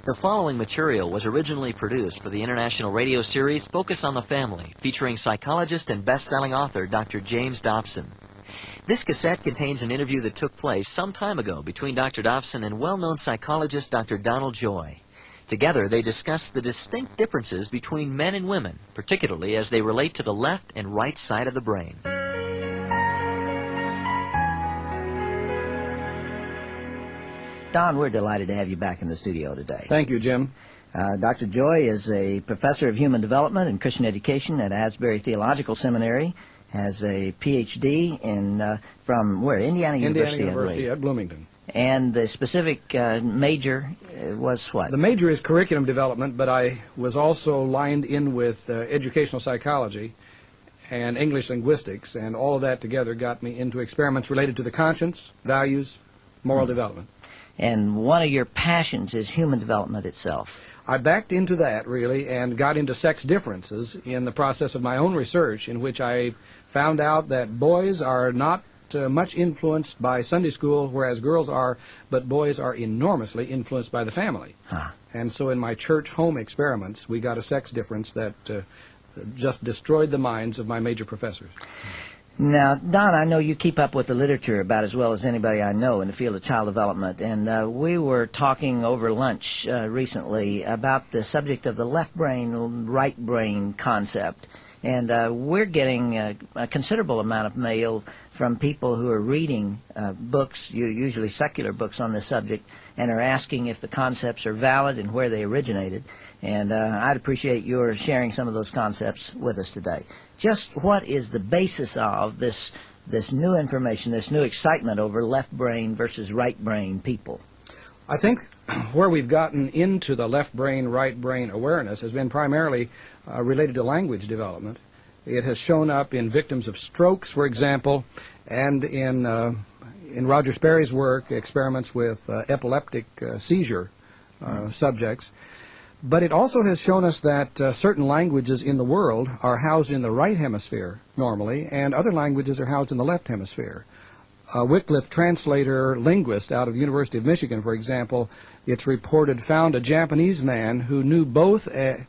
The following material was originally produced for the international radio series Focus on the Family, featuring psychologist and best-selling author Dr. James Dobson. This cassette contains an interview that took place some time ago between Dr. Dobson and well-known psychologist Dr. Donald Joy. Together, they discussed the distinct differences between men and women, particularly as they relate to the left and right side of the brain. Don, we're delighted to have you back in the studio today. Thank you, Jim. Dr. Joy is a professor of human development and Christian education at Asbury Theological Seminary, has a Ph.D. in from where? Indiana University at Bloomington. And the specific major was what? The major is curriculum development, but I was also lined in with educational psychology and English linguistics, and all of that together got me into experiments related to the conscience, values, moral development. And one of your passions is human development itself. I backed into that, really, and got into sex differences in the process of my own research, in which I found out that boys are not much influenced by Sunday school, whereas girls are, but boys are enormously influenced by the family. Huh. And so in my church-home experiments, we got a sex difference that just destroyed the minds of my major professors. Now, Don, I know you keep up with the literature about as well as anybody I know in the field of child development, and we were talking over lunch recently about the subject of the left brain, right brain concept. And we're getting a considerable amount of mail from people who are reading books, usually secular books on this subject, and are asking if the concepts are valid and where they originated. And I'd appreciate your sharing some of those concepts with us today. Just what is the basis of this new information, this new excitement over left brain versus right brain people? I think where we've gotten into the left brain, right brain awareness has been primarily related to language development. It has shown up in victims of strokes, for example, and in Roger Sperry's work, experiments with epileptic seizure subjects. But it also has shown us that certain languages in the world are housed in the right hemisphere normally, and other languages are housed in the left hemisphere. A Wycliffe translator linguist out of the University of Michigan, for example, it's reported found a Japanese man who knew both a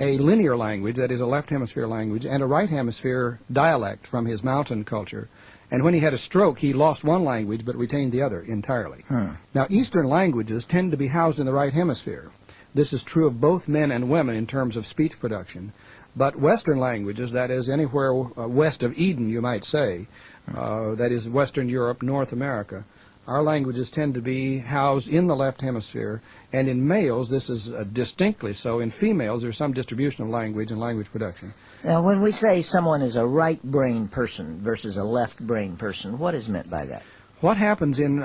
linear language, that is a left hemisphere language, and a right hemisphere dialect from his mountain culture. And when he had a stroke, he lost one language but retained the other entirely. Now, Eastern languages tend to be housed in the right hemisphere. This is true of both men and women in terms of speech production. But Western languages, that is anywhere west of Eden, you might say, that is Western Europe, North America, our languages tend to be housed in the left hemisphere, and in males this is distinctly so. In females there's some distribution of language and language production. Now, when we say someone is a right brain person versus a left brain person, what is meant by that? What happens in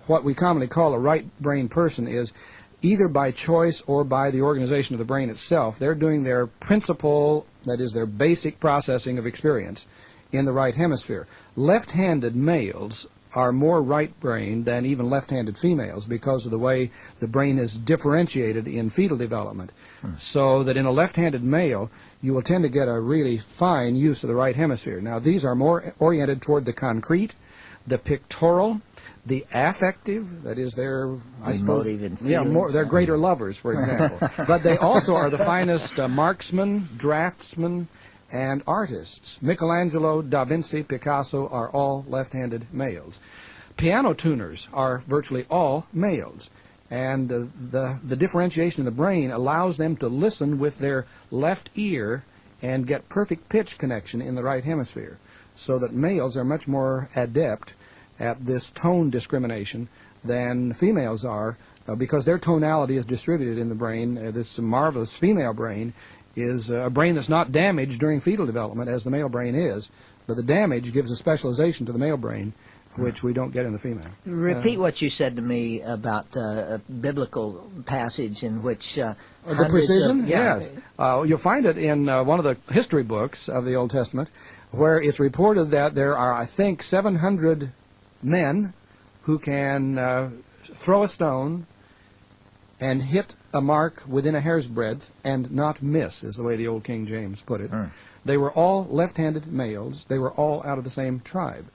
what we commonly call a right brain person is either by choice or by the organization of the brain itself, they're doing their principal, that is their basic processing of experience, in the right hemisphere. Left-handed males are more right-brained than even left-handed females because of the way the brain is differentiated in fetal development. So that in a left-handed male, you will tend to get a really fine use of the right hemisphere. Now, these are more oriented toward the concrete, the pictorial, the affective, that is their, I suppose, they're greater lovers, for example. But they also are the finest marksmen, draftsmen, and artists. Michelangelo, Da Vinci, Picasso are all left-handed males. Piano tuners are virtually all males. And the differentiation in the brain allows them to listen with their left ear and get perfect pitch connection in the right hemisphere. So that males are much more adept at this tone discrimination than females are, because their tonality is distributed in the brain. This marvelous female brain is a brain that's not damaged during fetal development as the male brain is, but the damage gives a specialization to the male brain which we don't get in the female. Repeat what you said to me about a biblical passage in which the precision? Yes. You'll find it in one of the history books of the Old Testament, where it's reported that there are, I think, 700 men who can throw a stone and hit a mark within a hair's breadth and not miss, is the way the old King James put it. They were all left-handed males. They were all out of the same tribe.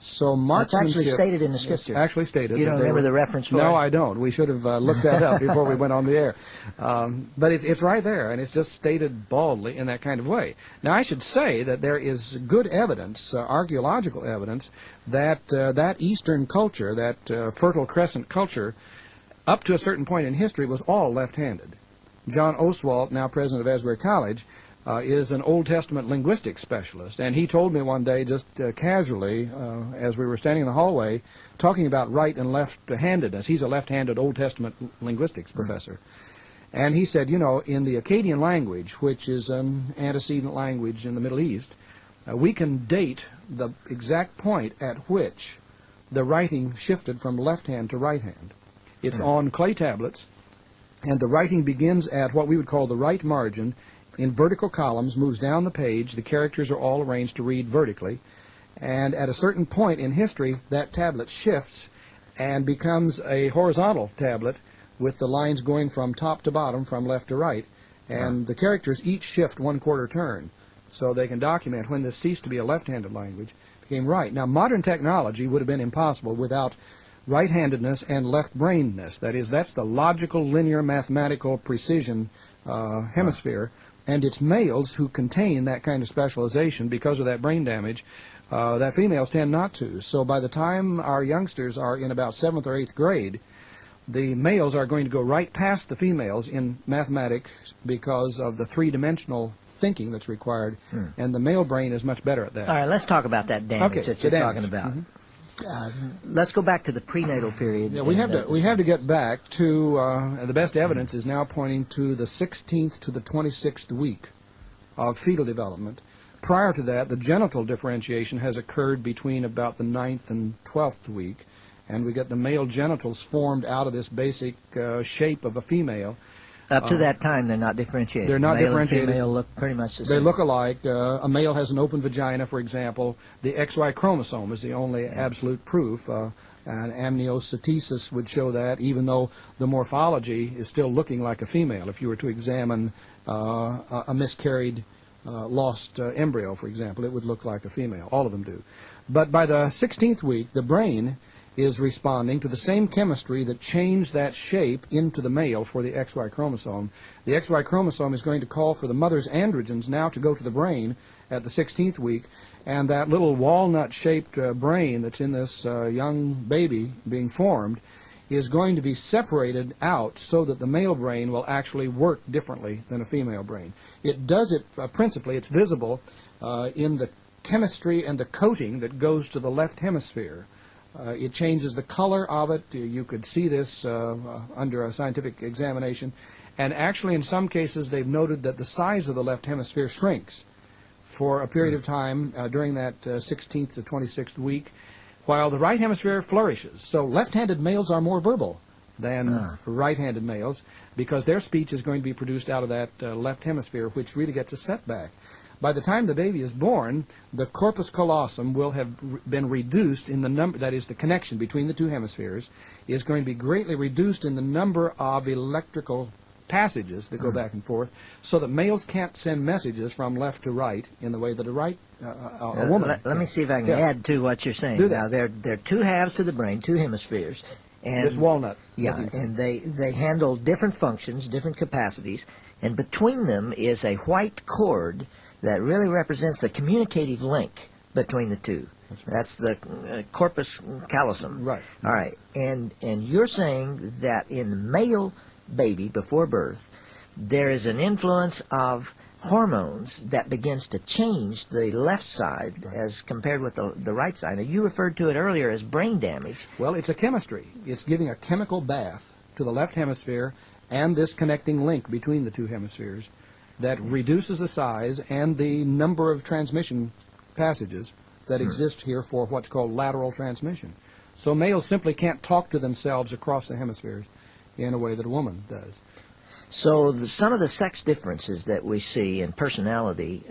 So It's marksmanship... actually stated in the scripture. It's actually stated. You don't remember the reference for it? No, I don't. We should have looked that up before we went on the air. But it's right there, and it's just stated baldly in that kind of way. Now, I should say that there is good evidence, archaeological evidence, that that Eastern culture, that Fertile Crescent culture, up to a certain point in history, was all left-handed. John Oswalt, now president of Asbury College, is an Old Testament linguistics specialist, and he told me one day, just casually, as we were standing in the hallway, talking about right and left-handedness. He's a left-handed Old Testament linguistics professor. And he said, you know, in the Akkadian language, which is an antecedent language in the Middle East, we can date the exact point at which the writing shifted from left hand to right hand. It's on clay tablets, and the writing begins at what we would call the right margin, in vertical columns, moves down the page. The characters are all arranged to read vertically. And at a certain point in history, that tablet shifts and becomes a horizontal tablet with the lines going from top to bottom, from left to right. And the characters each shift 1/4 turn. So they can document when this ceased to be a left-handed language, became right. Now, modern technology would have been impossible without right-handedness and left-brainedness. That is, that's the logical, linear, mathematical precision hemisphere. And it's males who contain that kind of specialization because of that brain damage that females tend not to. So by the time our youngsters are in about 7th or 8th grade, the males are going to go right past the females in mathematics because of the three-dimensional thinking that's required, and the male brain is much better at that. All right, let's talk about that damage that you're talking about. Let's go back to the prenatal period. Yeah, we have to get back to the best evidence is now pointing to the 16th to the 26th week of fetal development. Prior to that, the genital differentiation has occurred between about the 9th and 12th week, and we get the male genitals formed out of this basic shape of a female. Up to that time, they're not differentiated. They're not differentiated. Male and female look pretty much the same. They look alike. A male has an open vagina, for example. The XY chromosome is the only absolute proof. And amniocentesis would show that, even though the morphology is still looking like a female. If you were to examine a miscarried, lost embryo, for example, it would look like a female. All of them do. But by the 16th week, the brain is responding to the same chemistry that changed that shape into the male for the XY chromosome. The XY chromosome is going to call for the mother's androgens now to go to the brain at the 16th week, and that little walnut-shaped brain that's in this young baby being formed is going to be separated out so that the male brain will actually work differently than a female brain. It does it principally, it's visible in the chemistry and the coating that goes to the left hemisphere. It changes the color of it. You could see this under a scientific examination. And actually, in some cases, they've noted that the size of the left hemisphere shrinks for a period of time during that 16th to 26th week, while the right hemisphere flourishes. So left-handed males are more verbal than right-handed males because their speech is going to be produced out of that left hemisphere, which really gets a setback. By the time the baby is born, the corpus callosum will have been reduced in the number, that is, the connection between the two hemispheres, is going to be greatly reduced in the number of electrical passages that go back and forth, so that males can't send messages from left to right in the way that a woman. Let me see if I can add to what you're saying. Do that. Now, there are two halves to the brain, two hemispheres. And this walnut. Yeah, and they handle different functions, different capacities, and between them is a white cord that really represents the communicative link between the two. That's the corpus callosum. Right. All right. And you're saying that in the male baby before birth, there is an influence of hormones that begins to change the left side as compared with the right side. Now, you referred to it earlier as brain damage. Well, it's a chemistry. It's giving a chemical bath to the left hemisphere and this connecting link between the two hemispheres that reduces the size and the number of transmission passages that exist here for what's called lateral transmission. So males simply can't talk to themselves across the hemispheres in a way that a woman does. So some of the sex differences that we see in personality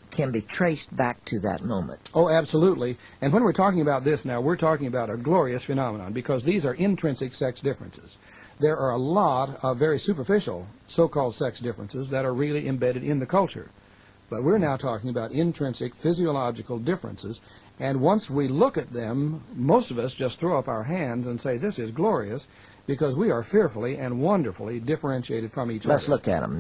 can be traced back to that moment. Oh, absolutely. And when we're talking about this now, we're talking about a glorious phenomenon because these are intrinsic sex differences. There are a lot of very superficial so-called sex differences that are really embedded in the culture. But we're now talking about intrinsic physiological differences, and once we look at them, most of us just throw up our hands and say, this is glorious, because we are fearfully and wonderfully differentiated from each other. Let's look at them.